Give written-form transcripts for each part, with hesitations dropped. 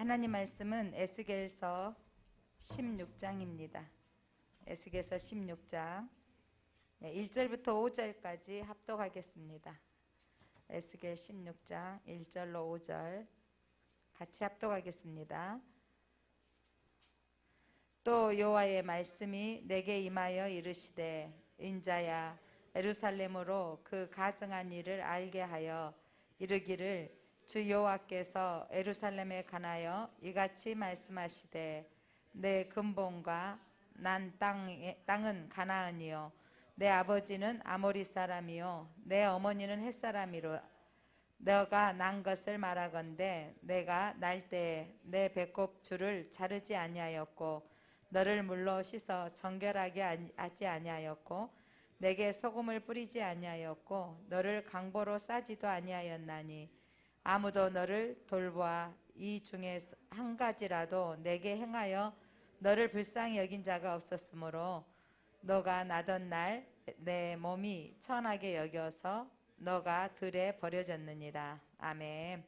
하나님 말씀은 에스겔서 16장입니다. 에스겔서 16장 1절부터 5절까지 합독하겠습니다. 에스겔 16장 1절로 5절 같이 합독하겠습니다. 또 여호와의 말씀이 내게 임하여 이르시되 인자야 예루살렘으로 그 가증한 일을 알게 하여 이르기를 주 여호와께서 예루살렘에 관하여 이같이 말씀하시되 내 근본과 난 땅은 가나안이요 내 아버지는 아모리 사람이요 내 어머니는 헷 사람이로 너가 난 것을 말하건대 내가 날 때에 내 배꼽줄을 자르지 아니하였고 너를 물로 씻어 정결하게 하지 아니하였고 내게 소금을 뿌리지 아니하였고 너를 강보로 싸지도 아니하였나니 아무도 너를 돌보아 이 중에 한 가지라도 내게 행하여 너를 불쌍히 여긴 자가 없었으므로 너가 나던 날 내 몸이 천하게 여겨서 너가 들에 버려졌느니라. 아멘.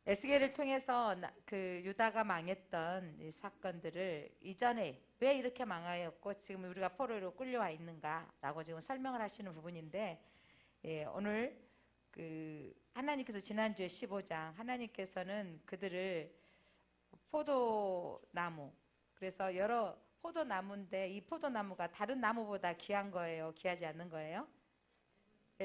에스겔을 통해서 그 유다가 망했던 이 사건들을 이전에 왜 이렇게 망하였고 지금 우리가 포로로 끌려와 있는가라고 지금 설명을 하시는 부분인데, 오늘 그 하나님께서 지난주에 15장 하나님께서는 그들을 포도나무, 그래서 여러 포도나무인데 이 포도나무가 다른 나무보다 귀한 거예요? 귀하지 않는 거예요?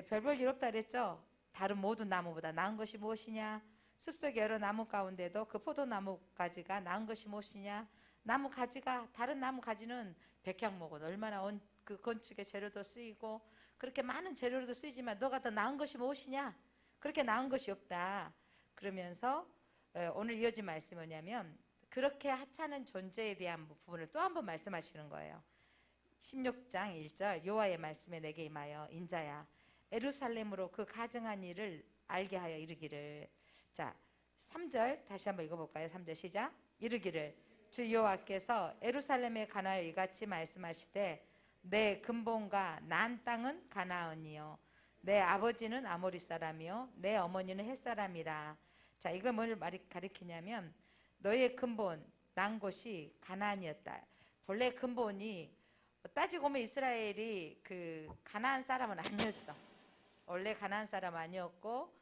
별볼 일 없다 그랬죠? 다른 모든 나무보다 나은 것이 무엇이냐? 숲속의 여러 나무 가운데도 그 포도나무 가지가 나은 것이 무엇이냐? 나무 가지가 다른 나무 가지는 백향목은 얼마나 그 건축의 재료도 쓰이고 그렇게 많은 재료도 쓰이지만 너가 더 나은 것이 무엇이냐? 그렇게 나은 것이 없다. 그러면서 오늘 이어진 말씀이 뭐냐면 그렇게 하찮은 존재에 대한 부분을 또 한 번 말씀하시는 거예요. 16장 1절 여호와의 말씀에 내게 임하여 인자야 예루살렘으로 그 가증한 일을 알게 하여 이르기를. 자, 3절 다시 한번 읽어볼까요? 3절 시작. 이르기를 주 여호와께서 예루살렘에 관하여 이같이 말씀하시되 내 근본과 난 땅은 가나안이요 내 아버지는 아모리 사람이요 내 어머니는 헷 사람이라. 자, 이거 뭘 가리키냐면 너의 근본 난 곳이 가나안이었다. 본래 근본이 따지고 보면 이스라엘이 그 가나안 사람은 아니었죠. 원래 가나안 사람 아니었고,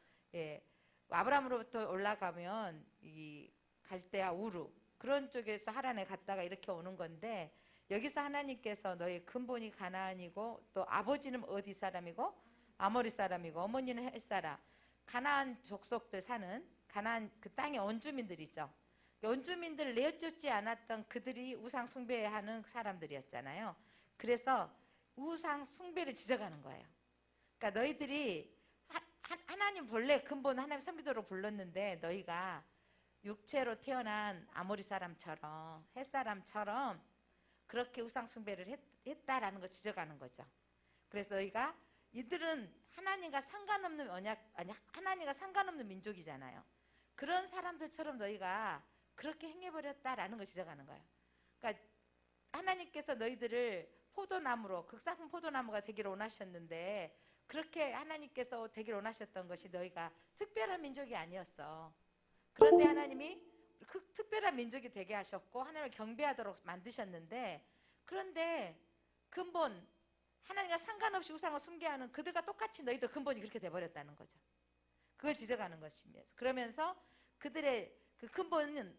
아브라함으로부터 올라가면 이 갈대아 우르 그런 쪽에서 하란에 갔다가 이렇게 오는 건데, 여기서 하나님께서 너의 근본이 가나안이고 또 아버지는 어디 사람이고 아모리 사람이고 어머니는 헷 사람, 가나안 족속들 사는 가나안 그 땅의 원주민들이죠. 원주민들을 내쫓지 않았던 그들이 우상 숭배하는 사람들이었잖아요. 그래서 우상 숭배를 지적하는 거예요. 그러니까 너희들이 하나님 본래 근본 하나님 섬기도록 불렀는데 너희가 육체로 태어난 아모리 사람처럼 헷 사람처럼 그렇게 우상 숭배를 했다라는 거 지적하는 거죠. 그래서 너희가 이들은 하나님과 상관없는 하나님과 상관없는 민족이잖아요. 그런 사람들처럼 너희가 그렇게 행해버렸다라는 걸 지적하는 거예요. 그러니까 하나님께서 너희들을 포도나무로 극상품 포도나무가 되기를 원하셨는데 그렇게 하나님께서 되기를 원하셨던 것이 너희가 특별한 민족이 아니었어. 그런데 하나님이 그 특별한 민족이 되게 하셨고 하나님을 경배하도록 만드셨는데, 그런데 근본 하나님과 상관없이 우상을 숭배하는 그들과 똑같이 너희도 근본이 그렇게 돼버렸다는 거죠. 그걸 지적하는 것입니다. 그러면서 그들의 그 근본은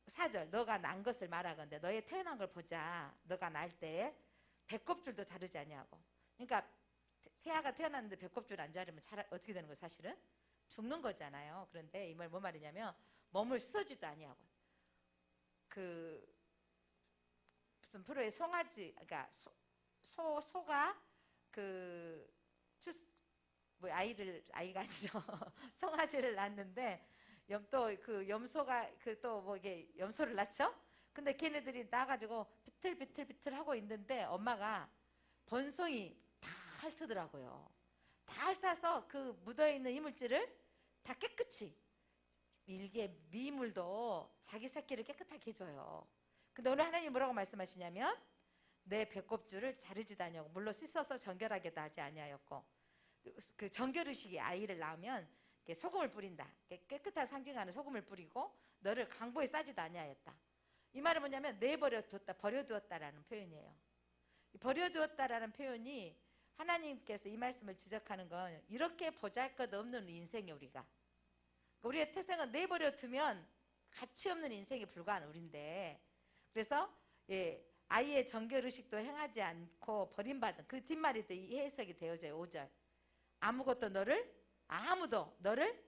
4절 너가 난 것을 말하건대 너의 태어난 걸 보자. 너가 날 때 배꼽줄도 자르지 아니하고. 그러니까 태아가 태어났는데 배꼽줄 안 자르면 어떻게 되는 거예요? 사실은 죽는 거잖아요. 그런데 이 말 뭐 말이냐면 몸을 씻어주지도 아니하고, 그 무슨 프로의 송아지, 그러니까 소가 그 아이가 아니죠. 송아지를 낳는데 또 그 염소가 그 또 뭐 이게 염소를 낳죠. 근데 걔네들이 나가지고 비틀비틀비틀 하고 있는데 엄마가 번성이 다 핥더라고요. 다 핥아서 그 묻어있는 이물질을 다 깨끗이, 일개 미물도 자기 새끼를 깨끗하게 해줘요. 근데 오늘 하나님이 뭐라고 말씀하시냐면 내 배꼽줄을 자르지도 아니하고 물로 씻어서 정결하게도 하지 아니하였고, 그 정결의식이 아이를 낳으면 소금을 뿌린다. 깨끗한 상징하는 소금을 뿌리고 너를 강보에 싸지도 아니하였다. 이 말은 뭐냐면 내버려두었다, 버려두었다라는 표현이에요. 버려두었다라는 표현이 하나님께서 이 말씀을 지적하는 건 이렇게 보잘것없는 인생이 우리가, 우리의 태생은 내버려두면 가치 없는 인생에 불과한 우리인데, 그래서 아이의 정결의식도 행하지 않고 버림받은 그 뒷말이 또 이 해석이 되어져요. 5절 아무도 너를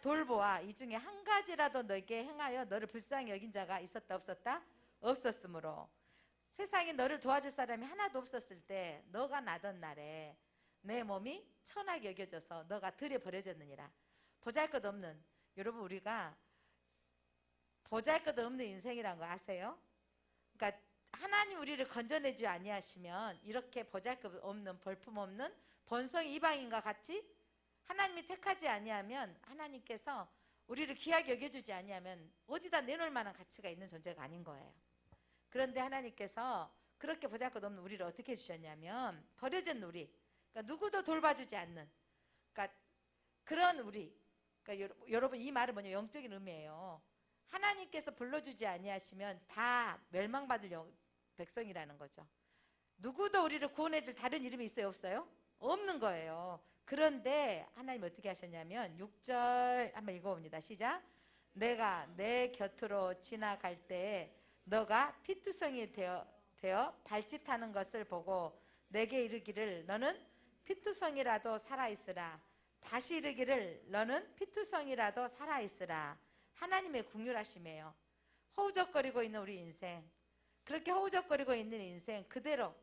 돌보아 이 중에 한 가지라도 너에게 행하여 너를 불쌍히 여긴 자가 있었다 없었다? 없었으므로. 세상에 너를 도와줄 사람이 하나도 없었을 때 너가 나던 날에 내 몸이 천하게 여겨져서 너가 들에 버려졌느니라. 보잘것없는, 여러분 우리가 보잘것없는 인생이란 거 아세요? 그러니까 하나님 우리를 건져내지 아니하시면 이렇게 보잘것없는 볼품없는 본성 이방인과 같이 하나님이 택하지 아니하면, 하나님께서 우리를 귀하게 여겨주지 아니하면 어디다 내놓을 만한 가치가 있는 존재가 아닌 거예요. 그런데 하나님께서 그렇게 보잘것없는 우리를 어떻게 해주셨냐면 버려진 우리, 그러니까 누구도 돌봐주지 않는, 그러니까 그런 우리, 그러니까 여러분 이 말은 뭐냐, 영적인 의미예요. 하나님께서 불러주지 아니하시면 다 멸망받을 백성이라는 거죠. 누구도 우리를 구원해줄 다른 이름이 있어요 없어요? 없는 거예요. 그런데 하나님 어떻게 하셨냐면 6절 한번 읽어봅니다. 시작. 내가 내 곁으로 지나갈 때에 너가 피투성이 되어 발짓하는 것을 보고 내게 이르기를 너는 피투성이라도 살아있으라. 다시 이르기를 너는 피투성이라도 살아있으라. 하나님의 긍휼하심이에요. 허우적거리고 있는 우리 인생, 그렇게 허우적거리고 있는 인생 그대로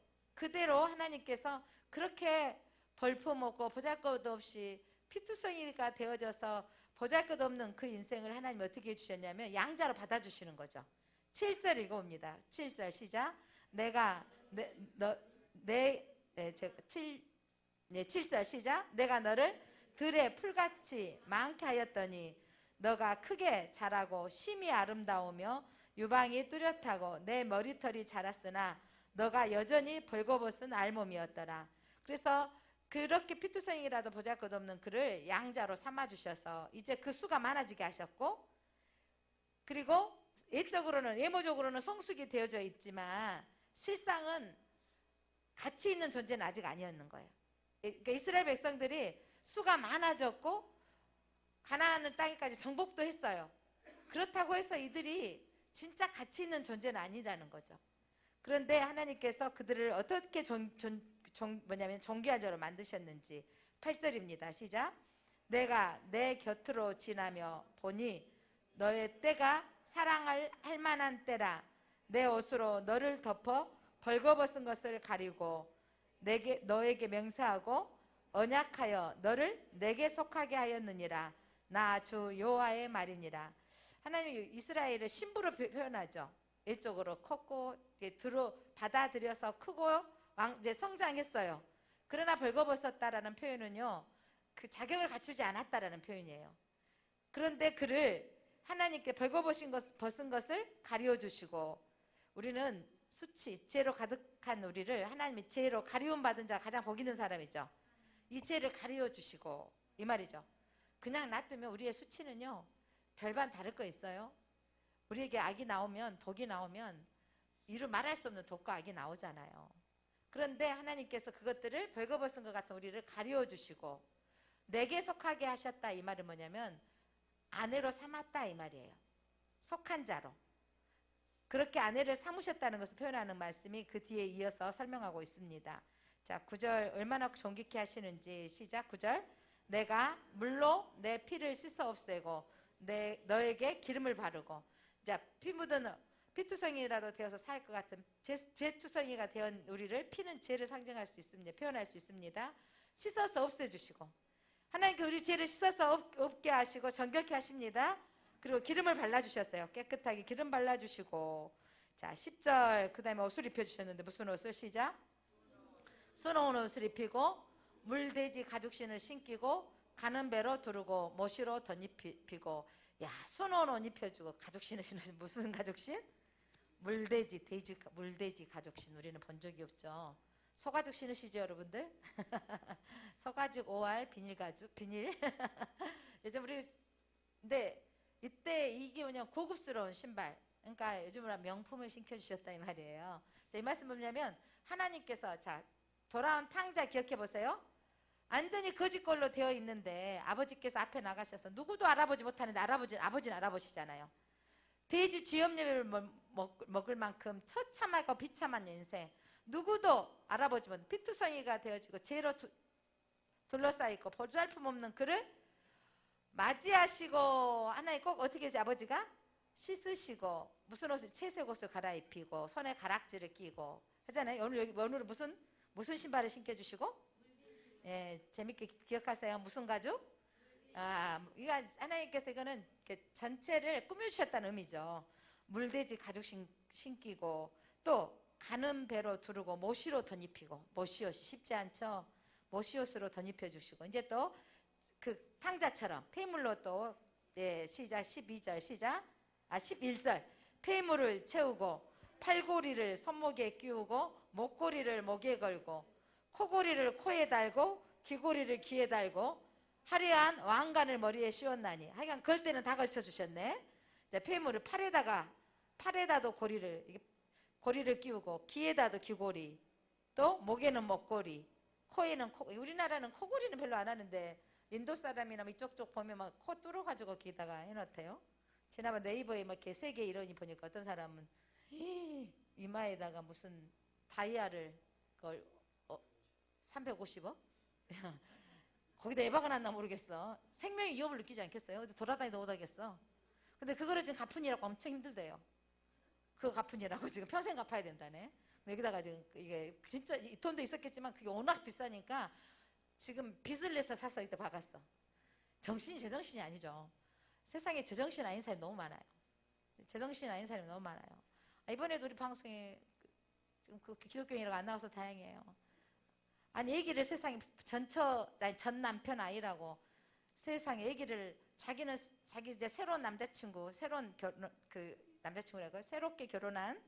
하나님께서 그렇게 벌품없고 보잘것없이 피투성이가 되어져서 보잘것없는 그 인생을 하나님 어떻게 해주셨냐면 양자로 받아주시는 거죠. 7절 읽어봅니다. 7절 시작. 내가 7절 시작. 내가 너를 들의 풀같이 많게 하였더니 너가 크게 자라고 심히 아름다우며 유방이 뚜렷하고 내 머리털이 자랐으나 너가 여전히 벌거벗은 알몸이었더라. 그래서 그렇게 피투성이라도 보잘것없는 그를 양자로 삼아주셔서 이제 그 수가 많아지게 하셨고, 그리고 외모적으로는 성숙이 되어져 있지만 실상은 가치 있는 존재는 아직 아니었는 거예요. 그러니까 이스라엘 백성들이 수가 많아졌고 가나안 땅에까지 정복도 했어요. 그렇다고 해서 이들이 진짜 가치 있는 존재는 아니라는 거죠. 그런데 하나님께서 그들을 어떻게 존귀한 자로 만드셨는지 8절입니다. 시작. 내가 내 곁으로 지나며 보니 너의 때가 사랑을 할 만한 때라. 내 옷으로 너를 덮어 벌거벗은 것을 가리고 너에게 명세하고 언약하여 너를 내게 속하게 하였느니라. 나 주 여호와의 말이니라. 하나님이 이스라엘을 신부로 표현하죠. 외적으로 컸고 받아들여서 크고 이제 성장했어요. 그러나 벌거벗었다라는 표현은요, 그 자격을 갖추지 않았다라는 표현이에요. 그런데 그를 하나님께 벌거벗은 것을 가리워주시고, 우리는 수치, 죄로 가득한 우리를 하나님이 죄로 가리움 받은 자가 가장 복 있는 사람이죠. 이 죄를 가리워주시고 이 말이죠. 그냥 놔두면 우리의 수치는요 별반 다를 거 있어요. 우리에게 악이 나오면, 독이 나오면 이루 말할 수 없는 독과 악이 나오잖아요. 그런데 하나님께서 그것들을 벌거벗은 것 같은 우리를 가리워주시고 내게 속하게 하셨다. 이 말은 뭐냐면 아내로 삼았다 이 말이에요. 속한 자로. 그렇게 아내를 삼으셨다는 것을 표현하는 말씀이 그 뒤에 이어서 설명하고 있습니다. 자, 9절 얼마나 존귀케 하시는지 시작. 9절. 내가 물로 내 피를 씻어 없애고 너에게 기름을 바르고. 자, 피 묻은 피투성이라도 되어서 살 것 같은 죄투성이가 되은 우리를, 피는 죄를 상징할 수 있습니다. 표현할 수 있습니다. 씻어서 없애주시고, 하나님께 우리 죄를 씻어서 없게 하시고 정결케 하십니다. 그리고 기름을 발라주셨어요. 깨끗하게 기름 발라주시고. 자, 10절 그 다음에 옷을 입혀주셨는데 무슨 옷을? 시작. 수놓은 옷을 입히고 물돼지 가죽신을 신기고 가는 배로 두르고 모시로 덧입히고. 야, 수놓은 옷 입혀주고 가죽신을 신으신, 무슨 가죽신? 물돼지 가죽신. 우리는 본 적이 없죠. 소가죽 신으시죠, 여러분들? 소가죽, OR, 비닐가죽, 비닐. 요즘 우리, 근데 이때 이게 뭐냐, 고급스러운 신발. 그러니까 요즘은 명품을 신겨주셨다 이 말이에요. 자, 이 말씀 뭐냐면 하나님께서, 자, 돌아온 탕자 기억해 보세요. 완전히 거짓걸로 되어 있는데 아버지께서 앞에 나가셔서 누구도 알아보지 못하는데 아버지는 알아보시잖아요. 돼지 쥐염려를 먹을 만큼 처참하고 비참한 인생, 누구도 알아보지 못한 피투성이가 되어지고 죄로 둘러싸이고 보잘품 없는 그를 맞이하시고, 하나님 꼭 어떻게 해주지? 아버지가 씻으시고 무슨 옷을, 채색 옷을 갈아입히고 손에 가락지를 끼고 하잖아요. 오늘 무슨 신발을 신겨주시고, 예, 재밌게 기억하세요. 무슨 가죽? 이거 하나님께서 이거는 전체를 꾸며주셨다는 의미죠. 물돼지 가죽 신기고, 또 가는 배로 두르고 모시로 덧입히고, 모시옷이 쉽지 않죠. 모시옷으로 덧입혀 주시고, 이제 또 그 탕자처럼 폐물로 또, 예, 시작 12절 시작 11절 폐물을 채우고 팔고리를 손목에 끼우고 목고리를 목에 걸고 코고리를 코에 달고 귀고리를 귀에 달고 화려한 왕관을 머리에 씌웠나니, 하여간 걸 때는 다 걸쳐 주셨네. 폐물을 팔에다도 고리를 끼우고 귀에다도 귀고리, 또 목에는 목고리, 코에는 우리나라는 코고리는 별로 안 하는데 인도 사람이나 이쪽 보면 막 코 뚫어가지고 귀에다가 해놓대요. 지난번 네이버에 막 이렇게 세계 이론이 보니까 어떤 사람은 이마에다가 무슨 다이아를 그걸 350억? 거기다 에바가 났나 모르겠어. 생명의 위협을 느끼지 않겠어요? 근데 돌아다니도 못하겠어. 근데 그거를 지금 갚으니라고 엄청 힘들대요. 그거 갚으니라고 지금 평생 갚아야 된다네. 여기다가 지금 이게 진짜 돈도 있었겠지만 그게 워낙 비싸니까 지금 빚을 내서 사서 이때 박았어. 제정신이 아니죠. 세상에 제정신 아닌 사람이 너무 많아요. 제정신 아닌 사람이 너무 많아요. 이번에도 우리 방송에 그 기독교인이라고 안 나와서 다행이에요. 아니, 얘기를 세상에 전 남편 아이라고 세상에 얘기를, 자기 이제 새로운 남자친구, 남자친구라고 새롭게 결혼한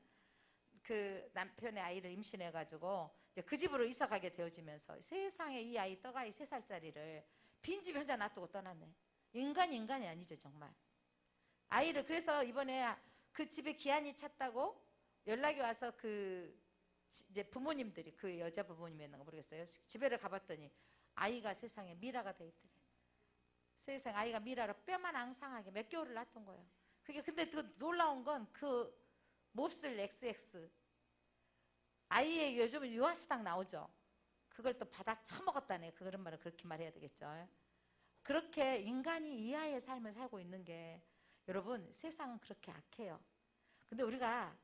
그 남편의 아이를 임신해가지고 그 집으로 이사가게 되어지면서 세상에 이 아이 떡아이 3살짜리를 빈집에 혼자 놔두고 떠났네. 인간이 아니죠, 정말. 아이를, 그래서 이번에 그 집에 기한이 찼다고 연락이 와서 이제 부모님들이, 그 여자 부모님이었는가 모르겠어요. 집에를 가봤더니 아이가 세상에 미라가 돼 있더래. 세상에 아이가 미라로 뼈만 앙상하게 몇 개월을 놔둔 거예요. 그게, 근데 그 놀라운 건 그 몹쓸 XX 아이의, 요즘은 유아수당 나오죠. 그걸 또 바닥 처먹었다네. 그런 말을 그렇게 말해야 되겠죠. 그렇게 인간이 이 아이의 삶을 살고 있는 게, 여러분, 세상은 그렇게 악해요. 근데 우리가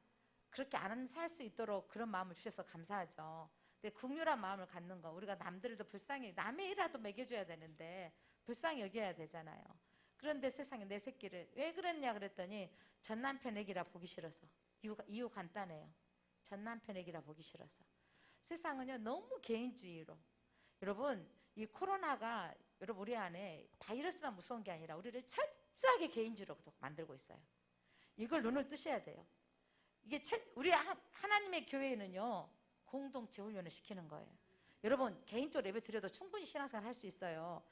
그렇게 안 살 수 있도록 그런 마음을 주셔서 감사하죠. 근데 긍휼한 마음을 갖는 거, 우리가 남들도 불쌍히, 남의 일이라도 먹여줘야 되는데 불쌍히 여겨야 되잖아요. 그런데 세상에 내 새끼를 왜 그랬냐 그랬더니 전 남편 애기라 보기 싫어서. 이유 간단해요. 전 남편 애기라 보기 싫어서. 세상은요 너무 개인주의로. 여러분, 이 코로나가 여러분 우리 안에 바이러스만 무서운 게 아니라 우리를 철저하게 개인주의로 만들고 있어요. 이걸 눈을 뜨셔야 돼요. 이게 우리 하나님의 교회는요 공동체 훈련을 시키는 거예요. 여러분, 개인적으로 예배 드려도 충분히 신앙생활 할 수 있어요.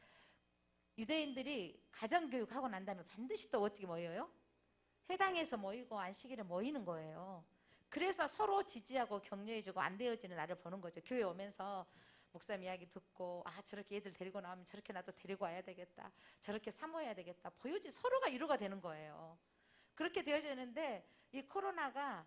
유대인들이 가정교육하고 난 다음에 반드시 또 어떻게 모여요? 회당에서 모이고 안식일에 모이는 거예요. 그래서 서로 지지하고 격려해주고 안 되어지는 나를 보는 거죠. 교회 오면서 목사님 이야기 듣고, 저렇게 애들 데리고 나오면 저렇게 나도 데리고 와야 되겠다, 저렇게 사모해야 되겠다, 보여지 서로가 위로가 되는 거예요. 그렇게 되어지는데 이 코로나가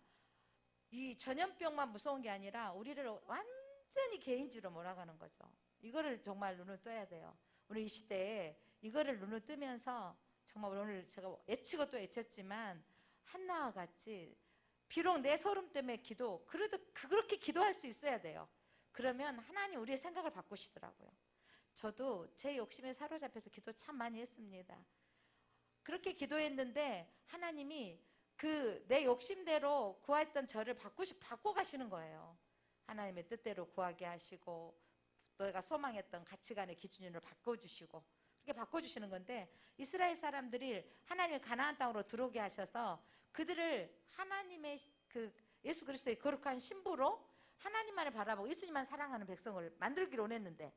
이 전염병만 무서운 게 아니라 우리를 완전히 개인주의로 몰아가는 거죠. 이거를 정말 눈을 떠야 돼요. 오늘 이 시대에 이거를 눈을 뜨면서 정말 오늘 제가 애치고 또 애쳤지만 한나와 같이 비록 내 서름 때문에 그래도 그렇게 기도할 수 있어야 돼요. 그러면 하나님 우리의 생각을 바꾸시더라고요. 저도 제 욕심에 사로잡혀서 기도 참 많이 했습니다. 그렇게 기도했는데 하나님이 내 욕심대로 구했던 저를 바꿔 가시는 거예요. 하나님의 뜻대로 구하게 하시고 너가 소망했던 가치관의 기준을 바꿔주시고 그렇게 바꿔주시는 건데, 이스라엘 사람들이 하나님을 가나안 땅으로 들어오게 하셔서 그들을 하나님의 예수 그리스도의 거룩한 신부로 하나님만을 바라보고 예수님만 사랑하는 백성을 만들기로 원했는데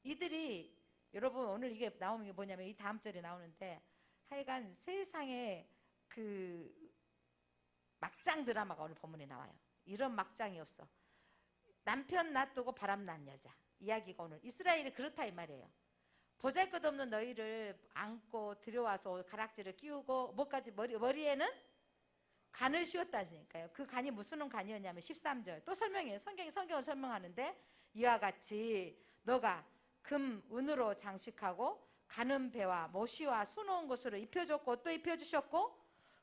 이들이 여러분 오늘 이게 나오는 게 뭐냐면 이 다음 절에 나오는데 하여간 세상에 그 막장 드라마가 오늘 본문에 나와요. 이런 막장이 없어. 남편 놔두고 바람난 여자 이야기가 오늘 이스라엘이 그렇다 이 말이에요. 보잘것없는 너희를 안고 들여와서 가락지를 끼우고 뭐까지 머리에는 간을 씌웠다니까요. 그 간이 무슨 간이었냐면 13절 또 설명해요. 성경을 설명하는데 이와 같이 너가 금, 은으로 장식하고 가는 배와 모시와 수놓은 것으로 입혀줬고 또 입혀주셨고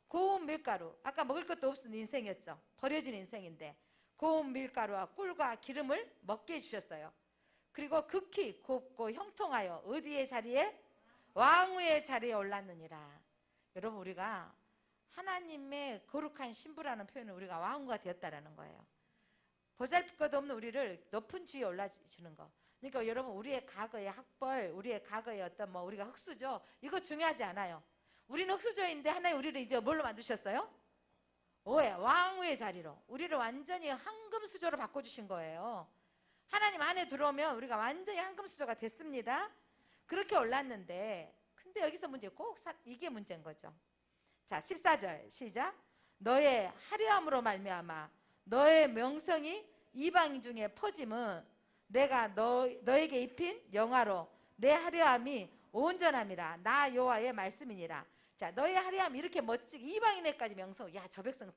고운 밀가루 아까 먹을 것도 없는 인생이었죠. 버려진 인생인데 고운 밀가루와 꿀과 기름을 먹게 해주셨어요. 그리고 극히 곱고 형통하여 어디의 자리에? 왕후의 자리에 올랐느니라. 여러분 우리가 하나님의 거룩한 신부라는 표현을 우리가 왕후가 되었다라는 거예요. 보잘것없는 우리를 높은 지위에 올라주시는 거. 그러니까 여러분 우리의 과거의 학벌, 우리의 과거의 어떤 우리가 흙수저 이거 중요하지 않아요. 우리는 흙수저인데 하나님 우리를 이제 뭘로 만드셨어요? 오해 왕후의 자리로 우리를 완전히 황금수저로 바꿔주신 거예요. 하나님 안에 들어오면 우리가 완전히 황금수저가 됐습니다. 그렇게 올랐는데 근데 여기서 문제 꼭 이게 문제인 거죠. 자 14절 시작. 너의 화려함으로 말미암아 너의 명성이 이방 중에 퍼짐은 내가 너에게 입힌 영화로 내 화려함이 온전함이라 나 여호와의 말씀이니라. 자 너의 화려함이 이렇게 멋지게 이방인에까지 명성. 야 저 백성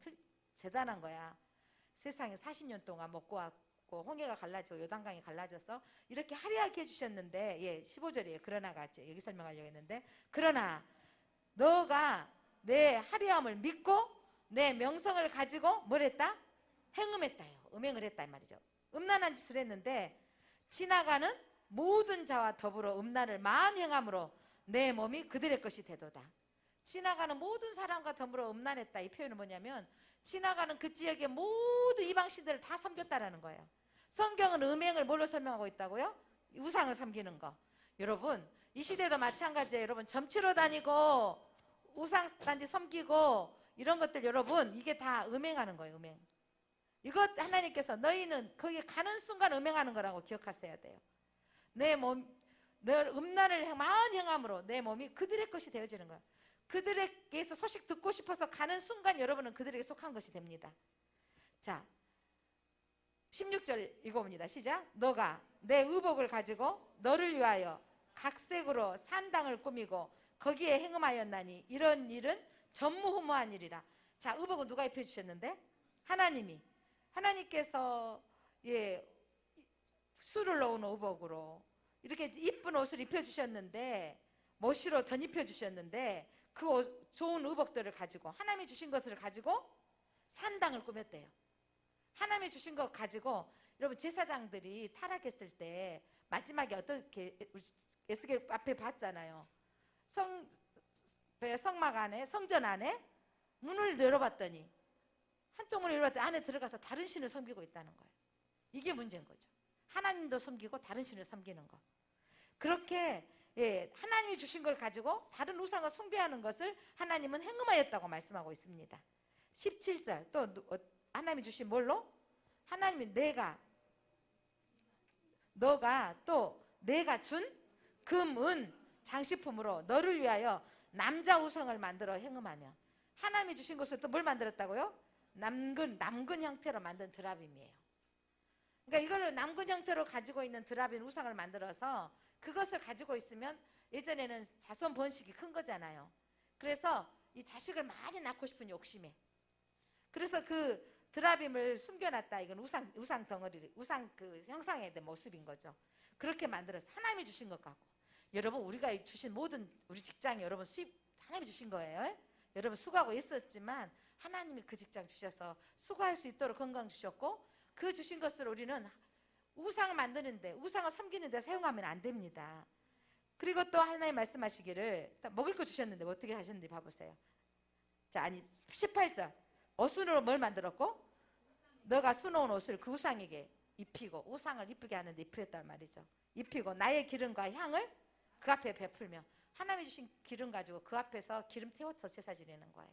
대단한 거야. 세상에 40년 동안 먹고 왔고 홍해가 갈라지고 요단강이 갈라져서 이렇게 화려하게 해주셨는데 예 15절이에요. 그러나 같이 여기 설명하려고 했는데 그러나 너가 내 화려함을 믿고 내 명성을 가지고 뭘 했다? 행음했다요. 음행을 했다 이 말이죠. 음란한 짓을 했는데 지나가는 모든 자와 더불어 음란을 많이 행함으로 내 몸이 그들의 것이 되도다. 지나가는 모든 사람과 더불어 음란했다. 이 표현은 뭐냐면 지나가는 그 지역의 모든 이방신들을 다 섬겼다라는 거예요. 성경은 음행을 뭘로 설명하고 있다고요? 우상을 섬기는 거. 여러분 이 시대도 마찬가지예요. 여러분 점치러 다니고 우상단지 섬기고 이런 것들 여러분 이게 다 음행하는 거예요. 음행. 이것 하나님께서 너희는 거기 가는 순간 음행하는 거라고 기억하셔야 돼요. 내 몸, 너 음란을 많이 행함으로 내 몸이 그들의 것이 되어지는 거예요. 그들에게서 소식 듣고 싶어서 가는 순간 여러분은 그들에게 속한 것이 됩니다. 자 16절 읽어봅니다. 시작. 너가 내 의복을 가지고 너를 위하여 각색으로 산당을 꾸미고 거기에 행음하였나니 이런 일은 전무후무한 일이라. 자 의복은 누가 입혀주셨는데? 하나님께서 예 술을 넣은 의복으로 이렇게 이쁜 옷을 입혀주셨는데 모시로 덧입혀주셨는데 그 좋은 의복들을 가지고 하나님이 주신 것을 가지고 산당을 꾸몄대요. 하나님이 주신 것 가지고 여러분 제사장들이 타락했을 때 마지막에 어떻게 에스겔 앞에 봤잖아요. 성막 안에 성전 안에 문을 열어봤더니 한쪽 문을 열어봤더니 안에 들어가서 다른 신을 섬기고 있다는 거예요. 이게 문제인 거죠. 하나님도 섬기고 다른 신을 섬기는 거. 그렇게 예, 하나님이 주신 걸 가지고 다른 우상을 숭배하는 것을 하나님은 행음하였다고 말씀하고 있습니다. 17절 또 하나님이 주신 뭘로? 하나님이 너가 또 내가 준 금, 은, 장식품으로 너를 위하여 남자 우상을 만들어 행음하며 하나님이 주신 것을 또 뭘 만들었다고요? 남근 형태로 만든 드라빔이에요. 그러니까 이거를 남근 형태로 가지고 있는 드라빔 우상을 만들어서 그것을 가지고 있으면 예전에는 자손 번식이 큰 거잖아요. 그래서 이 자식을 많이 낳고 싶은 욕심에 그래서 그 드라빔을 숨겨놨다. 이건 우상 덩어리, 우상 그 형상의 모습인 거죠. 그렇게 만들어서 하나님이 주신 것 같고 여러분 우리가 주신 모든 우리 직장이 여러분 수입 하나님이 주신 거예요. 여러분 수고하고 있었지만 하나님이 그 직장 주셔서 수고할 수 있도록 건강 주셨고 그 주신 것을 우리는 우상을 만드는데 우상을 섬기는데 사용하면 안 됩니다. 그리고 또 하나님 말씀하시기를 먹을 거 주셨는데 어떻게 하셨는지 봐보세요. 자, 아니 18절 옷으로 뭘 만들었고 너가 수놓은 옷을 그 우상에게 입히고 우상을 이쁘게 하는데 입혔단 말이죠. 입히고 나의 기름과 향을 그 앞에 베풀며 하나님이 주신 기름 가지고 그 앞에서 기름 태워서 제사 지내는 거예요.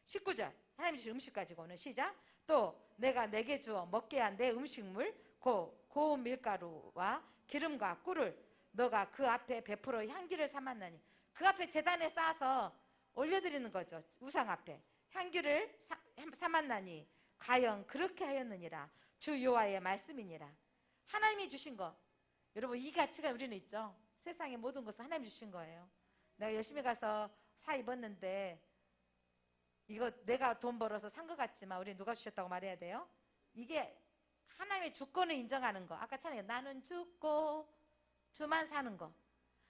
19절 하나님이 주신 음식 가지고는 시작. 또 내가 내게 주어 먹게 한 내 음식물 고운 밀가루와 기름과 꿀을 너가 그 앞에 베풀어 향기를 삼았나니. 그 앞에 제단에 쌓아서 올려드리는 거죠. 우상 앞에 향기를 삼았나니 과연 그렇게 하였느니라. 주 여호와의 말씀이니라. 하나님이 주신 것. 여러분 이 가치가 우리는 있죠. 세상의 모든 것은 하나님이 주신 거예요. 내가 열심히 가서 사 입었는데 이거 내가 돈 벌어서 산 것 같지만 우리 누가 주셨다고 말해야 돼요? 이게 하나님의 주권을 인정하는 거. 아까 찬양에 나는 죽고 주만 사는 거.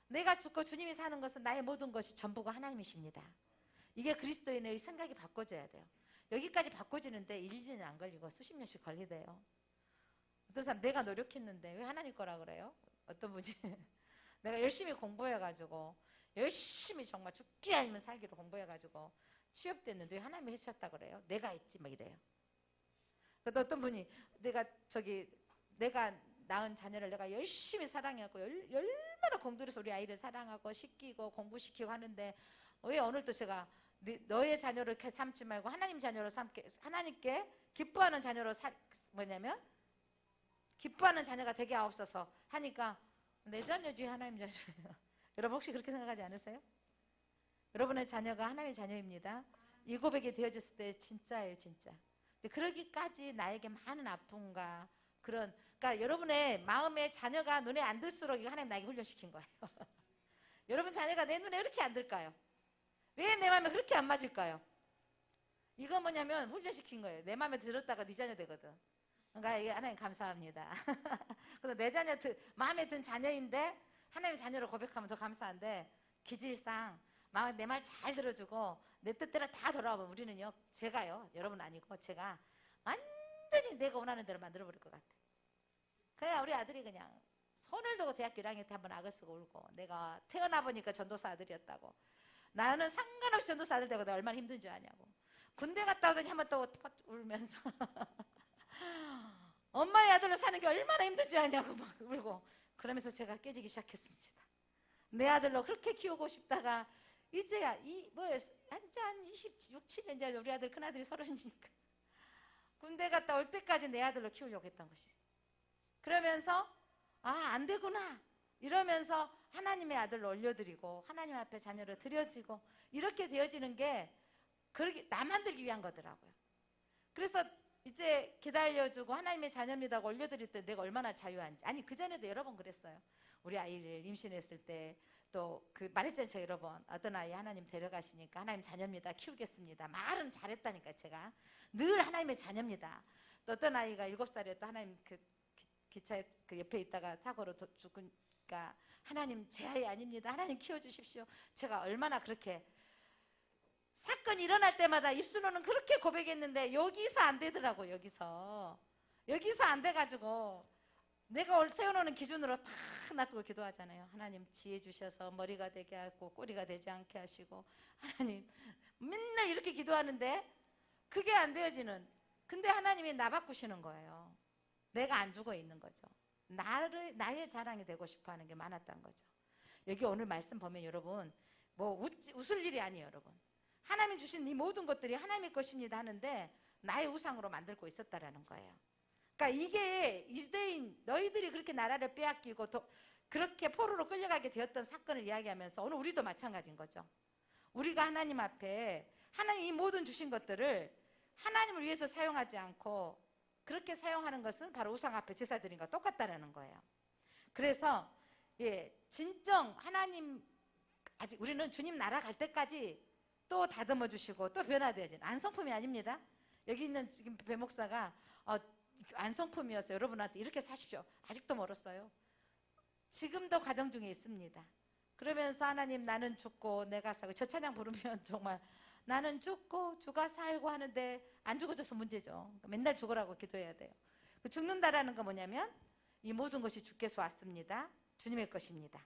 내가 죽고 주님이 사는 것은 나의 모든 것이 전부가 하나님이십니다. 이게 그리스도인의 생각이 바꿔져야 돼요. 여기까지 바꿔지는데 일진이 안 걸리고 수십 년씩 걸리대요. 어떤 사람 내가 노력했는데 왜 하나님 거라 그래요? 어떤 분이 내가 열심히 공부해가지고 열심히 정말 죽기 아니면 살기로 공부해가지고 취업됐는데 왜 하나님이 해주셨다 그래요? 내가 했지 막 이래요. 또 어떤 분이 내가 낳은 자녀를 내가 열심히 사랑하고 얼마나 공부를 해서 우리 아이를 사랑하고 시키고 공부시키고 하는데 왜 오늘도 제가 너의 자녀를 삼지 말고 하나님 자녀로 삼게 하나님께 기뻐하는 자녀로 뭐냐면 기뻐하는 자녀가 되게 하옵소서 하니까 내 자녀지 하나님 자녀예요. 여러분 혹시 그렇게 생각하지 않으세요? 여러분의 자녀가 하나님의 자녀입니다. 이 고백이 되어졌을 때 진짜예요, 진짜. 그러기까지 나에게 많은 아픔과 그러니까 여러분의 마음에 자녀가 눈에 안 들수록 이거 하나님 나에게 훈련시킨 거예요. 여러분 자녀가 내 눈에 이렇게 안 들까요? 왜 내 마음에 그렇게 안 맞을까요? 이거 뭐냐면 훈련시킨 거예요. 내 마음에 들었다가 네 자녀 되거든. 그러니까 이게 하나님 감사합니다. 그래서 내 자녀 마음에 든 자녀인데 하나님의 자녀로 고백하면 더 감사한데 기질상 내 말 잘 들어주고 내 뜻대로 다 돌아오면 우리는요, 제가요, 여러분 아니고 제가 완전히 내가 원하는 대로 만들어버릴 것 같아. 그냥 우리 아들이 그냥 손을 두고 대학교 1학년 때 한번 악을 쓰고 울고 내가 태어나 보니까 전도사 아들이었다고. 나는 상관없이 전도사 아들 되고 내가 얼마나 힘든 줄 아냐고. 군대 갔다 오더니 한번 또 울면서 엄마의 아들로 사는 게 얼마나 힘든 줄 아냐고 막 울고. 그러면서 제가 깨지기 시작했습니다. 내 아들로 그렇게 키우고 싶다가 이제야 한 26, 7년 전 우리 아들 큰아들이 30이니까 군대 갔다 올 때까지 내 아들로 키우려고 했던 것이. 그러면서 안 되구나 이러면서 하나님의 아들로 올려드리고 하나님 앞에 자녀를 드려지고 이렇게 되어지는 게 그렇게 나 만들기 위한 거더라고요. 그래서 이제 기다려주고 하나님의 자녀입니다고 올려드릴 때 내가 얼마나 자유한지. 아니 그전에도 여러 번 그랬어요. 우리 아이를 임신했을 때 또 그 말했잖아요. 제가 여러 번 어떤 아이 하나님 데려가시니까 하나님 자녀입니다. 키우겠습니다. 말은 잘했다니까 제가. 늘 하나님의 자녀입니다. 또 어떤 아이가 7살에 또 하나님 기차에 그 옆에 있다가 사고로 죽으니까 하나님 제 아이 아닙니다. 하나님 키워주십시오. 제가 얼마나 그렇게 사건이 일어날 때마다 입술로는 그렇게 고백했는데 여기서 안 되더라고. 여기서 안 돼가지고 내가 세워놓는 기준으로 다 놔두고 기도하잖아요. 하나님 지혜 주셔서 머리가 되게 하고 꼬리가 되지 않게 하시고 하나님 맨날 이렇게 기도하는데 그게 안 되어지는. 근데 하나님이 나 바꾸시는 거예요. 내가 안 죽어 있는 거죠. 나의 자랑이 되고 싶어 하는 게 많았던 거죠. 여기 오늘 말씀 보면 여러분 웃을 일이 아니에요. 여러분 하나님 주신 이 모든 것들이 하나님의 것입니다 하는데 나의 우상으로 만들고 있었다라는 거예요. 그러니까 이게 유대인 너희들이 그렇게 나라를 빼앗기고 그렇게 포로로 끌려가게 되었던 사건을 이야기하면서 오늘 우리도 마찬가지인 거죠. 우리가 하나님 앞에 하나님 이 모든 주신 것들을 하나님을 위해서 사용하지 않고 그렇게 사용하는 것은 바로 우상 앞에 제사 드린 것과 똑같다라는 거예요. 그래서 진정 하나님 아직 우리는 주님 나라 갈 때까지 또 다듬어 주시고 또 변화되어지는 안성품이 아닙니다. 여기 있는 지금 배 목사가 안성품이었어요. 여러분한테 이렇게 사십시오. 아직도 멀었어요. 지금도 과정 중에 있습니다. 그러면서 하나님 나는 죽고 내가 살고 저 찬양 부르면 정말 나는 죽고 주가 살고 하는데 안 죽어져서 문제죠. 맨날 죽으라고 기도해야 돼요. 죽는다라는 건 뭐냐면 이 모든 것이 주께서 왔습니다. 주님의 것입니다.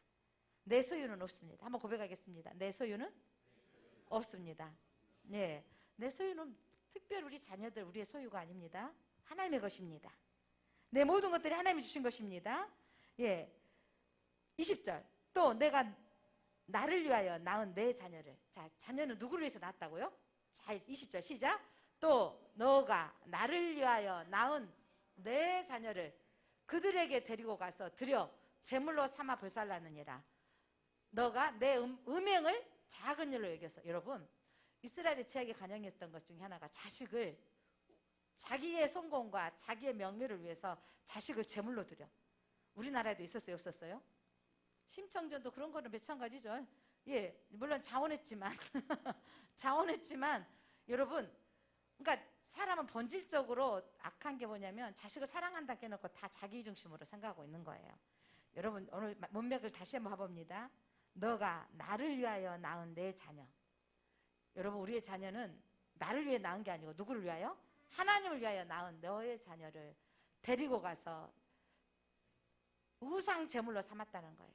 내 소유는 없습니다. 한번 고백하겠습니다. 내 소유는 없습니다. 네, 내 소유는 특별히 우리 자녀들 우리의 소유가 아닙니다. 하나님의 것입니다. 내 모든 것들이 하나님이 주신 것입니다. 20절 또 내가 나를 위하여 낳은 내 자녀를. 자, 자녀는 누구를 위해서 낳았다고요? 자, 20절 시작. 또 너가 나를 위하여 낳은 내 자녀를 그들에게 데리고 가서 드려 제물로 삼아 불살라느니라. 너가 내 음행을 작은 일로 여겨서. 여러분, 이스라엘의 죄악에 관영했던 것 중에 하나가 자식을, 자기의 성공과 자기의 명예를 위해서 자식을 제물로 드려. 우리나라에도 있었어요, 없었어요? 심청전도 그런 거는 마찬가지죠. 예, 물론 자원했지만 자원했지만 여러분, 그러니까 사람은 본질적으로 악한 게 뭐냐면 자식을 사랑한다고 해놓고 다 자기 중심으로 생각하고 있는 거예요. 여러분, 오늘 문맥을 다시 한번 봐봅니다. 너가 나를 위하여 낳은 내 자녀. 여러분, 우리의 자녀는 나를 위해 낳은 게 아니고 누구를 위하여? 하나님을 위하여 낳은 너의 자녀를 데리고 가서 우상 제물로 삼았다는 거예요.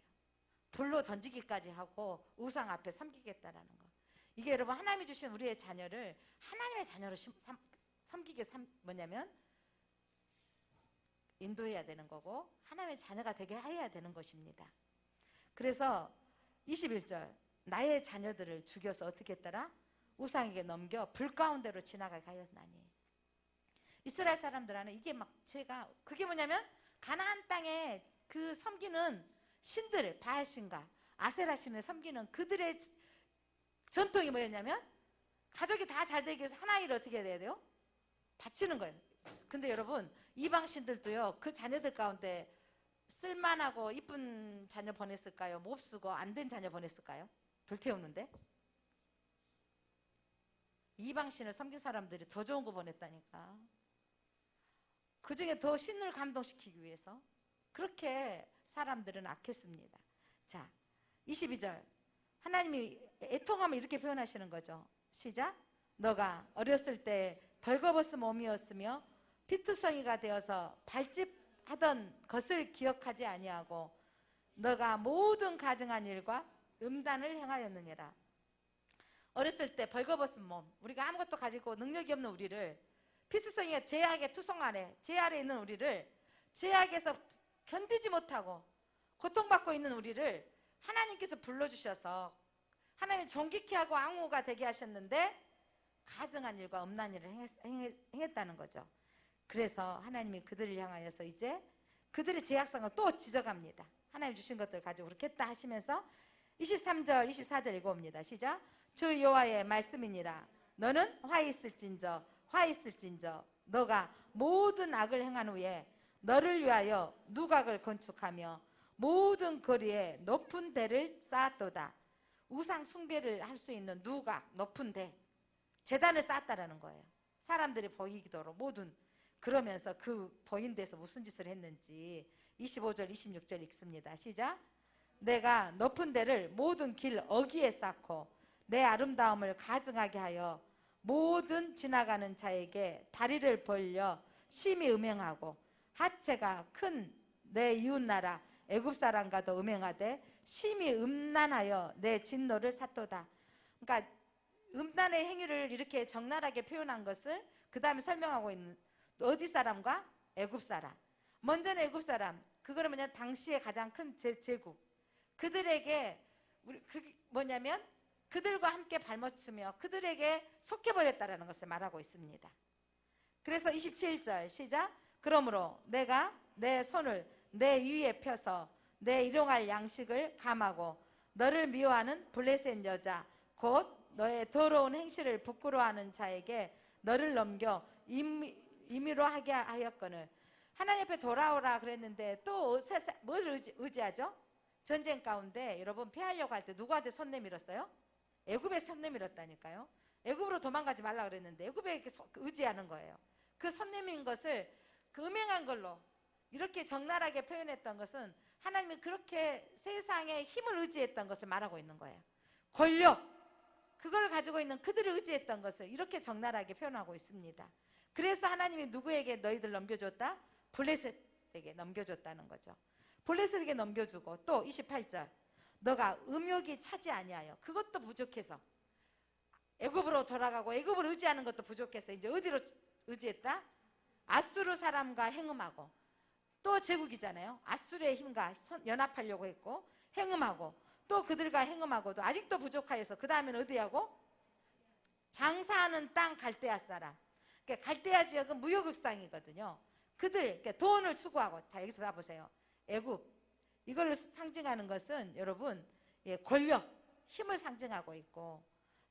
불로 던지기까지 하고 우상 앞에 섬기겠다라는 거. 이게 여러분, 하나님이 주신 우리의 자녀를 하나님의 자녀로 섬기게 뭐냐면 인도해야 되는 거고 하나님의 자녀가 되게 해야 되는 것입니다. 그래서 21절, 나의 자녀들을 죽여서 어떻게 했더라? 우상에게 넘겨 불 가운데로 지나가게 하였나니. 이스라엘 사람들 안에 이게 막 제가, 그게 뭐냐면 가나안 땅에 그 섬기는 신들, 바알신과 아세라 신을 섬기는 그들의 전통이 뭐였냐면 가족이 다 잘 되기 위해서 하나님을 어떻게 해야 돼요? 바치는 거예요. 근데 여러분, 이방 신들도요, 그 자녀들 가운데 쓸만하고 이쁜 자녀 보냈을까요? 못 쓰고 안 된 자녀 보냈을까요? 불태우는데 이방 신을 섬긴 사람들이 더 좋은 거 보냈다니까. 그 중에 더 신을 감동시키기 위해서 그렇게 사람들은 악했습니다. 자, 22절, 하나님이 애통하면 이렇게 표현하시는 거죠. 시작. 너가 어렸을 때 벌거벗은 몸이었으며 피투성이가 되어서 발집하던 것을 기억하지 아니하고 너가 모든 가증한 일과 음란을 행하였느니라. 어렸을 때 벌거벗은 몸, 우리가 아무것도 가지고 능력이 없는 우리를, 피투성이가 죄악의 투성 아래, 죄 아래 있는 우리를, 죄악에서 견디지 못하고 고통받고 있는 우리를 하나님께서 불러주셔서 하나님이 정직히 하고 앙호가 되게 하셨는데 가증한 일과 음란 일을 행했다는 거죠. 그래서 하나님이 그들을 향하여서 이제 그들의 죄악성을 또 지적합니다. 하나님 주신 것들 가지고 그렇게 했다 하시면서 23절 24절 읽어봅니다. 시작. 주 여호와의 말씀이니라. 너는 화 있을진저 너가 모든 악을 행한 후에 너를 위하여 누각을 건축하며 모든 거리에 높은 대를 쌓았도다. 우상 숭배를 할 수 있는 누각, 높은 대, 제단을 쌓았다라는 거예요. 사람들이 보이도록 모든. 그러면서 그 보인 데서 무슨 짓을 했는지 25절 26절 읽습니다. 시작. 내가 높은 데를 모든 길 어귀에 쌓고 내 아름다움을 가증하게 하여 모든 지나가는 자에게 다리를 벌려 심히 음행하고 하체가 큰 내 이웃나라 애굽 사람과도 음행하되 심히 음란하여 내 진노를 샀도다. 그러니까 음란의 행위를 이렇게 적나라하게 표현한 것을 그 다음에 설명하고 있는, 어디 사람과? 애굽 사람. 먼저는 애굽 사람. 그거는 뭐냐, 당시에 가장 큰 제국. 그들에게 뭐냐면 그들과 함께 발맞추며 그들에게 속해버렸다라는 것을 말하고 있습니다. 그래서 27절 시작. 그러므로 내가 내 손을 내 위에 펴서 내 일용할 양식을 감하고 너를 미워하는 블레셋 여자 곧 너의 더러운 행실을 부끄러워하는 자에게 너를 넘겨 임의로 하게 하였거늘. 하나님 앞에 돌아오라 그랬는데 또 뭘 의지하죠? 전쟁 가운데 여러분 피하려고 할 때 누구한테 손 내밀었어요? 애굽에 손 내밀었다니까요. 애굽으로 도망가지 말라 그랬는데 애굽에 의지하는 거예요. 그 손 내민 것을 그 음행한 걸로 이렇게 적나라하게 표현했던 것은 하나님이 그렇게 세상에 힘을 의지했던 것을 말하고 있는 거예요. 권력, 그걸 가지고 있는 그들을 의지했던 것을 이렇게 적나라하게 표현하고 있습니다. 그래서 하나님이 누구에게 너희들 넘겨줬다? 블레셋에게 넘겨줬다는 거죠. 블레셋에게 넘겨주고 또 28절 너가 음욕이 차지 아니하여, 그것도 부족해서 애굽으로 돌아가고 애굽을 의지하는 것도 부족해서 이제 어디로 의지했다? 아수르 사람과 행음하고, 또 제국이잖아요. 아수르의 힘과 연합하려고 했고 행음하고 또 그들과 행음하고도 아직도 부족하여서 그 다음에는 어디하고? 장사하는 땅 갈대아 사람. 그러니까 갈대아 지역은 무역일상이거든요. 그들 그러니까 돈을 추구하고. 자, 여기서 봐보세요. 애굽 이걸 상징하는 것은 여러분 권력, 힘을 상징하고 있고,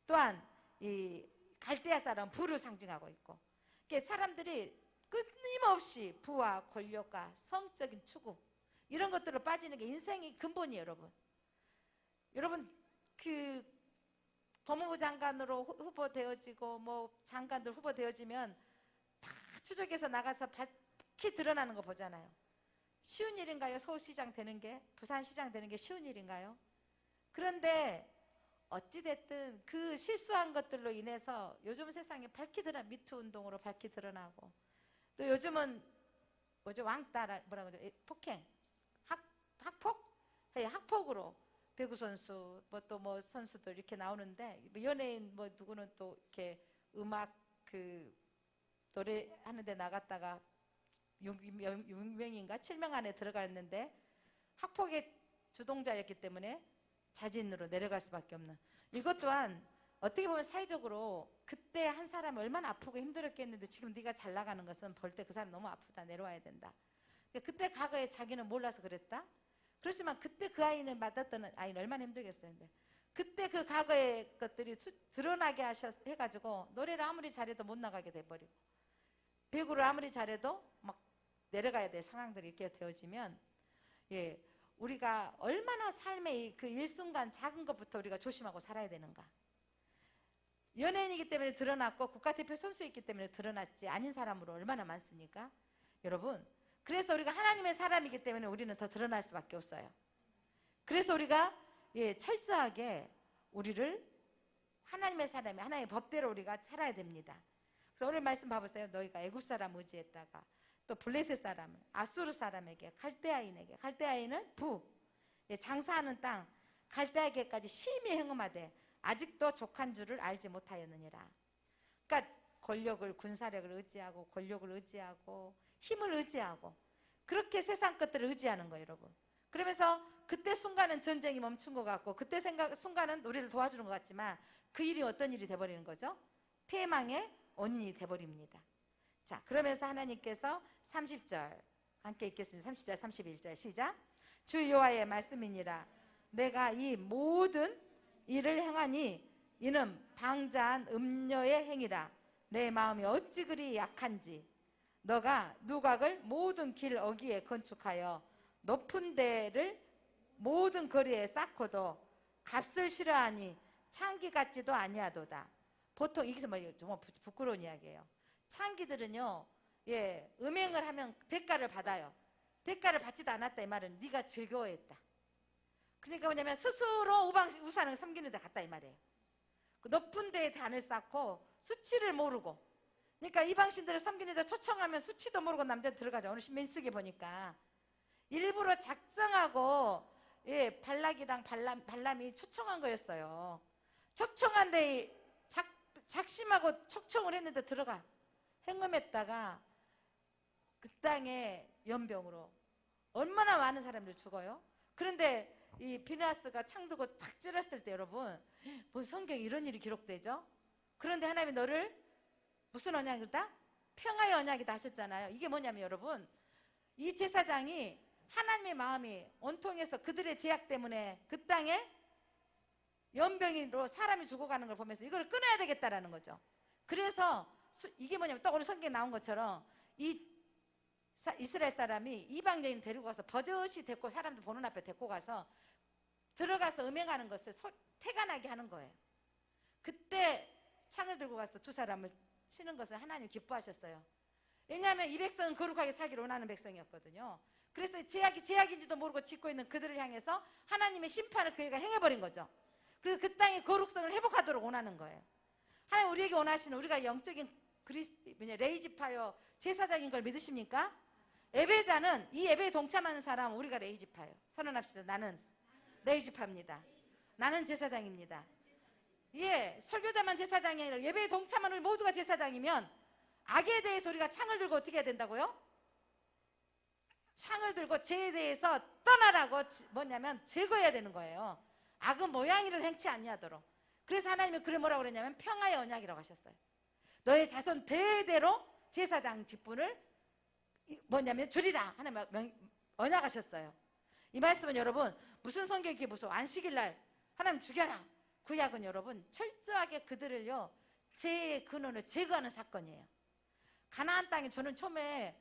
또한 이 갈대아 사람 부를 상징하고 있고, 그러니까 사람들이 끊임없이 부와 권력과 성적인 추구 이런 것들로 빠지는 게 인생의 근본이에요. 여러분 그 법무부 장관으로 후보되어지고 뭐 장관들 후보되어지면 다 추적해서 나가서 밝히 드러나는 거 보잖아요. 쉬운 일인가요? 서울시장 되는 게, 부산시장 되는 게 쉬운 일인가요? 그런데 어찌됐든 그 실수한 것들로 인해서 요즘 세상에 밝히 드러나, 미투 운동으로 밝히 드러나고, 또 요즘은 뭐죠? 왕따라 뭐라고 그러죠? 폭행, 학폭? 학폭으로 배구 선수, 뭐 또 뭐 선수들 이렇게 나오는데, 연예인 뭐 누구는 또 이렇게 음악 그 노래 하는데 나갔다가 6명인가 7명 안에 들어갔는데 학폭의 주동자였기 때문에 자진으로 내려갈 수밖에 없는, 이것 또한 어떻게 보면 사회적으로 그때 한 사람이 얼마나 아프고 힘들었겠는데 지금 네가 잘 나가는 것은 볼 때 그 사람 너무 아프다, 내려와야 된다. 그때 과거에 자기는 몰라서 그랬다. 그렇지만 그때 그 아이는 맞았던 아이는 얼마나 힘들겠어요. 근데 그때 그 과거의 것들이 드러나게 해가지고 노래를 아무리 잘해도 못 나가게 돼버리고, 배구를 아무리 잘해도 막 내려가야 될 상황들이 이렇게 되어지면, 우리가 얼마나 삶의 그 일순간 작은 것부터 우리가 조심하고 살아야 되는가. 연예인이기 때문에 드러났고 국가대표 선수이기 때문에 드러났지, 아닌 사람으로 얼마나 많습니까? 여러분, 그래서 우리가 하나님의 사람이기 때문에 우리는 더 드러날 수밖에 없어요. 그래서 우리가 철저하게 우리를 하나님의 사람이, 하나님의 법대로 우리가 살아야 됩니다. 그래서 오늘 말씀 봐보세요. 너희가 애굽 사람 의지했다가 또 블레셋 사람, 아수르 사람에게, 갈대아인에게, 갈대아인은 부, 장사하는 땅 갈대아에게까지 심히 행음하되 아직도 족한 줄을 알지 못하였느니라. 그러니까 권력을, 군사력을 의지하고, 권력을 의지하고, 힘을 의지하고, 그렇게 세상 것들을 의지하는 거예요, 여러분. 그러면서 그때 순간은 전쟁이 멈춘 것 같고, 그때 순간은 우리를 도와주는 것 같지만 그 일이 어떤 일이 돼버리는 거죠? 패망의 원인이 돼버립니다. 자, 그러면서 하나님께서 30절 함께 읽겠습니다. 30절 31절 시작. 주 여호와의 말씀이니라. 내가 이 모든 일을 행하니 이는 방자한 음녀의 행위라. 내 마음이 어찌 그리 약한지. 너가 누각을 모든 길 어귀에 건축하여 높은 데를 모든 거리에 쌓고도 값을 싫어하니 창기 같지도 아니하도다. 보통 이게 정말 부끄러운 이야기예요. 창기들은요, 음행을 하면 대가를 받아요. 대가를 받지도 않았다 이 말은 네가 즐거워했다. 그러니까 뭐냐면 스스로 우상을 섬기는 데 갔다 이 말이에요. 그 높은 데에 단을 쌓고 수치를 모르고, 그러니까 이방신들을 섬기는 데 초청하면 수치도 모르고 남자 들어가죠. 오늘 민수기 보니까 일부러 작정하고 발락이랑 발람이 초청한 거였어요. 초청한 데 작심하고 초청을 했는데 들어가 행음했다가 그 땅에 연병으로 얼마나 많은 사람들 죽어요. 그런데 이 비나스가 창 들고 탁 찔렀을 때 여러분, 뭐 성경에 이런 일이 기록되죠? 그런데 하나님이 너를 무슨 언약이다? 평화의 언약이다 하셨잖아요. 이게 뭐냐면 여러분, 이 제사장이 하나님의 마음이 온통해서 그들의 제약 때문에 그 땅에 연병으로 사람이 죽어가는 걸 보면서 이걸 끊어야 되겠다라는 거죠. 그래서 이게 뭐냐면 또 오늘 성경에 나온 것처럼 이 이스라엘 사람이 이방 여인 데리고 가서 버젓이 데리고, 사람들 보는 앞에 데리고 가서 들어가서 음행하는 것을 태간하게 하는 거예요. 그때 창을 들고 가서 두 사람을 치는 것을 하나님 기뻐하셨어요. 왜냐하면 이 백성은 거룩하게 살기를 원하는 백성이었거든요. 그래서 제약인지도 모르고 짓고 있는 그들을 향해서 하나님의 심판을 그애가 행해버린 거죠. 그래서 그 땅의 거룩성을 회복하도록 원하는 거예요. 하나님 우리에게 원하시는, 우리가 영적인 레이지파요 제사장인 걸 믿으십니까? 예배자는, 이 예배에 동참하는 사람은 우리가 레이지파예요. 선언합시다. 나는 레이지파입니다. 나는 제사장입니다. 설교자만 제사장이 아니라 예배에 동참하는 우리 모두가 제사장이면 악에 대해서 우리가 창을 들고 어떻게 해야 된다고요? 창을 들고 죄에 대해서 떠나라고, 뭐냐면 제거해야 되는 거예요. 악은 모양이를 행치 아니하도록. 그래서 하나님이 그를 뭐라고 그랬냐면 평화의 언약이라고 하셨어요. 너의 자손 대대로 제사장 직분을 뭐냐면 주리라 하나님 언약하셨어요. 이 말씀은 여러분 무슨 성경이 무슨 안식일 날 하나님 죽여라. 구약은 여러분 철저하게 그들을요 죄의 근원을 제거하는 사건이에요. 가나안 땅에 저는 처음에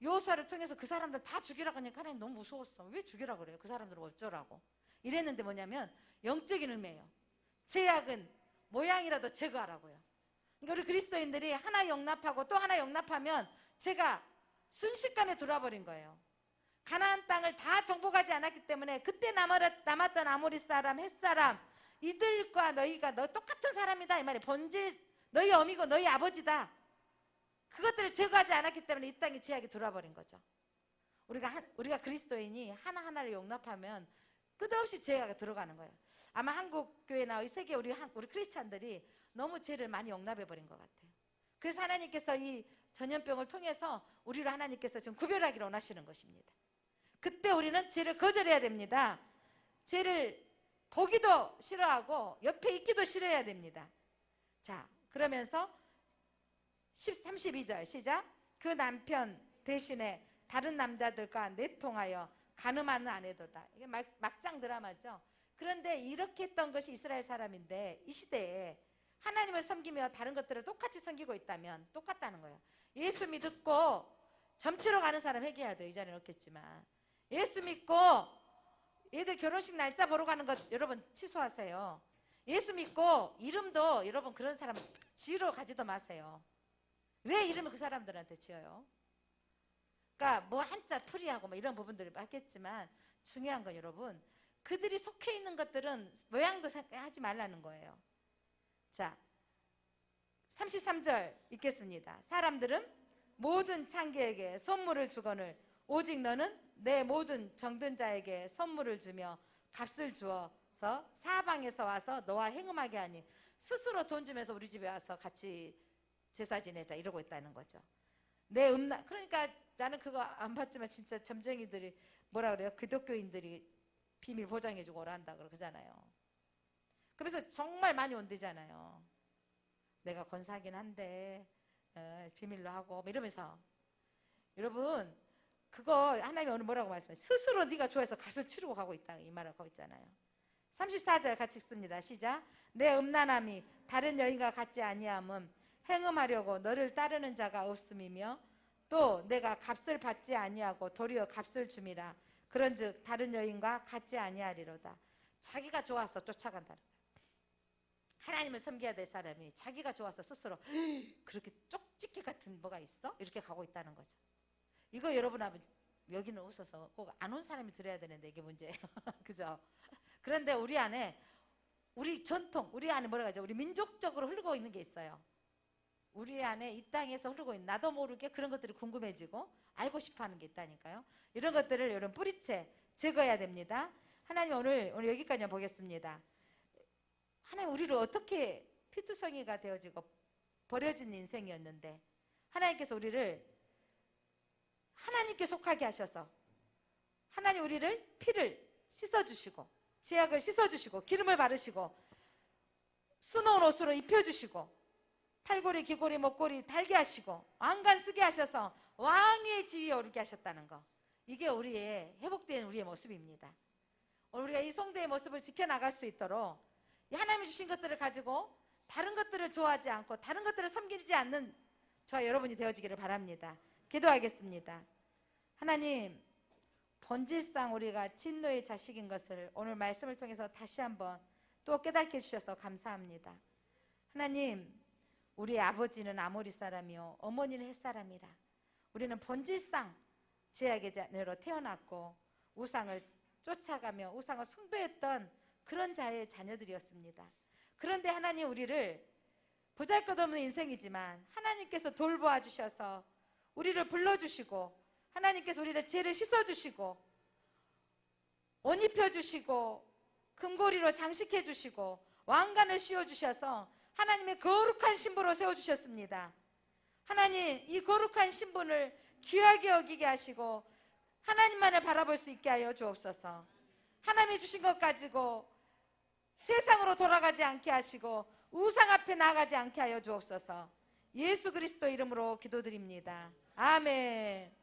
여호수아를 통해서 그 사람들 다 죽이라고 하니까 하나님 너무 무서웠어. 왜 죽이라 그래요? 그 사람들을 어쩌라고. 이랬는데 뭐냐면 영적인 의미예요. 죄악은 모양이라도 제거하라고요. 그러니까 우리 그리스도인들이 하나 용납하고 또 하나 용납하면 제가 순식간에 들어와버린 거예요. 가나안 땅을 다 정복하지 않았기 때문에 그때 남았던 아모리 사람, 헷 사람 이들과 너희가 너 똑같은 사람이다 이 말이에요. 본질 너희 어미고 너희 아버지다. 그것들을 제거하지 않았기 때문에 이 땅에 죄악이 들어와버린 거죠. 우리가 그리스도인이 하나하나를 용납하면 끝없이 죄가 들어가는 거예요. 아마 한국 교회나 세계 우리 크리스찬들이 너무 죄를 많이 용납해버린 것 같아요. 그래서 하나님께서 이 전염병을 통해서 우리를 하나님께서 지금 구별하기를 원하시는 것입니다. 그때 우리는 죄를 거절해야 됩니다. 죄를 보기도 싫어하고 옆에 있기도 싫어해야 됩니다. 자, 그러면서 32절 시작. 그 남편 대신에 다른 남자들과 내통하여 간음하는 아내도다. 이게 막장 드라마죠. 그런데 이렇게 했던 것이 이스라엘 사람인데 이 시대에 하나님을 섬기며 다른 것들을 똑같이 섬기고 있다면 똑같다는 거예요. 예수 믿고 점치러 가는 사람 회개해야 돼요. 이 자리는 없겠지만 예수 믿고 얘들 결혼식 날짜 보러 가는 것 여러분 취소하세요. 예수 믿고 이름도 여러분 그런 사람 지으러 가지도 마세요. 왜 이름을 그 사람들한테 지어요? 그러니까 뭐 한자 풀이하고 뭐 이런 부분들을 하겠지만 중요한 건 여러분 그들이 속해 있는 것들은 모양도 하지 말라는 거예요. 자, 33절 읽겠습니다. 사람들은 모든 창기에게 선물을 주거늘 오직 너는 내 모든 정든 자에게 선물을 주며 값을 주어서 사방에서 와서 너와 행음하게 하니 스스로 돈 주면서 우리 집에 와서 같이 제사 지내자 이러고 있다는 거죠. 그러니까 나는 그거 안 봤지만 진짜 점쟁이들이 뭐라 그래요? 기독교인들이 비밀 보장해주고 오란다 그러잖아요. 그래서 정말 많이 온대잖아요. 내가 권사하긴 한데 비밀로 하고 이러면서 여러분 그거 하나님이 오늘 뭐라고 말씀해요? 스스로 네가 좋아해서 값을 치르고 가고 있다 이 말을 하고 있잖아요. 34절 같이 읽습니다. 시작. 내 음란함이 다른 여인과 같지 아니함은 행음하려고 너를 따르는 자가 없음이며 또 내가 값을 받지 아니하고 도리어 값을 줌이라. 그런즉 다른 여인과 같지 아니하리로다. 자기가 좋아서 쫓아간다는 거예요. 하나님을 섬겨야 될 사람이 자기가 좋아서 스스로 그렇게 쪽집게 같은 뭐가 있어? 이렇게 가고 있다는 거죠. 이거 여러분 하면 여기는 웃어서 꼭 안 온 사람이 들어야 되는데 이게 문제예요. 그죠? 그런데 우리 안에 우리 전통, 우리 안에 뭐라 그러죠? 우리 민족적으로 흐르고 있는 게 있어요. 우리 안에 이 땅에서 흐르고 있는 나도 모르게 그런 것들이 궁금해지고 알고 싶어하는 게 있다니까요. 이런 것들을 여러분 뿌리채 제거해야 됩니다. 하나님 오늘 여기까지만 보겠습니다. 하나님 우리를 어떻게 피투성이가 되어지고 버려진 인생이었는데 하나님께서 우리를 하나님께 속하게 하셔서 하나님 우리를 피를 씻어주시고 죄악을 씻어주시고 기름을 바르시고 수놓은 옷으로 입혀주시고 팔골이 귀골이 목골이 달게 하시고 왕관 쓰게 하셔서 왕의 지위에 오르게 하셨다는 거. 이게 우리의 회복된 우리의 모습입니다. 우리가 이 성도의 모습을 지켜나갈 수 있도록 하나님이 주신 것들을 가지고 다른 것들을 좋아하지 않고 다른 것들을 섬기지 않는 저와 여러분이 되어지기를 바랍니다. 기도하겠습니다. 하나님 본질상 우리가 진노의 자식인 것을 오늘 말씀을 통해서 다시 한번 또 깨닫게 해주셔서 감사합니다. 하나님 우리 아버지는 아모리 사람이요 어머니는 헷 사람이라. 우리는 본질상 죄악의 자녀로 태어났고 우상을 쫓아가며 우상을 숭배했던 그런 자의 자녀들이었습니다. 그런데 하나님 우리를 보잘것없는 인생이지만 하나님께서 돌보아 주셔서 우리를 불러주시고 하나님께서 우리를 죄를 씻어주시고 옷 입혀주시고 금고리로 장식해주시고 왕관을 씌워주셔서 하나님의 거룩한 신부로 세워주셨습니다. 하나님 이 거룩한 신분을 귀하게 여기게 하시고 하나님만을 바라볼 수 있게 하여 주옵소서. 하나님이 주신 것 가지고 세상으로 돌아가지 않게 하시고 우상 앞에 나가지 않게 하여 주옵소서. 예수 그리스도 이름으로 기도드립니다. 아멘.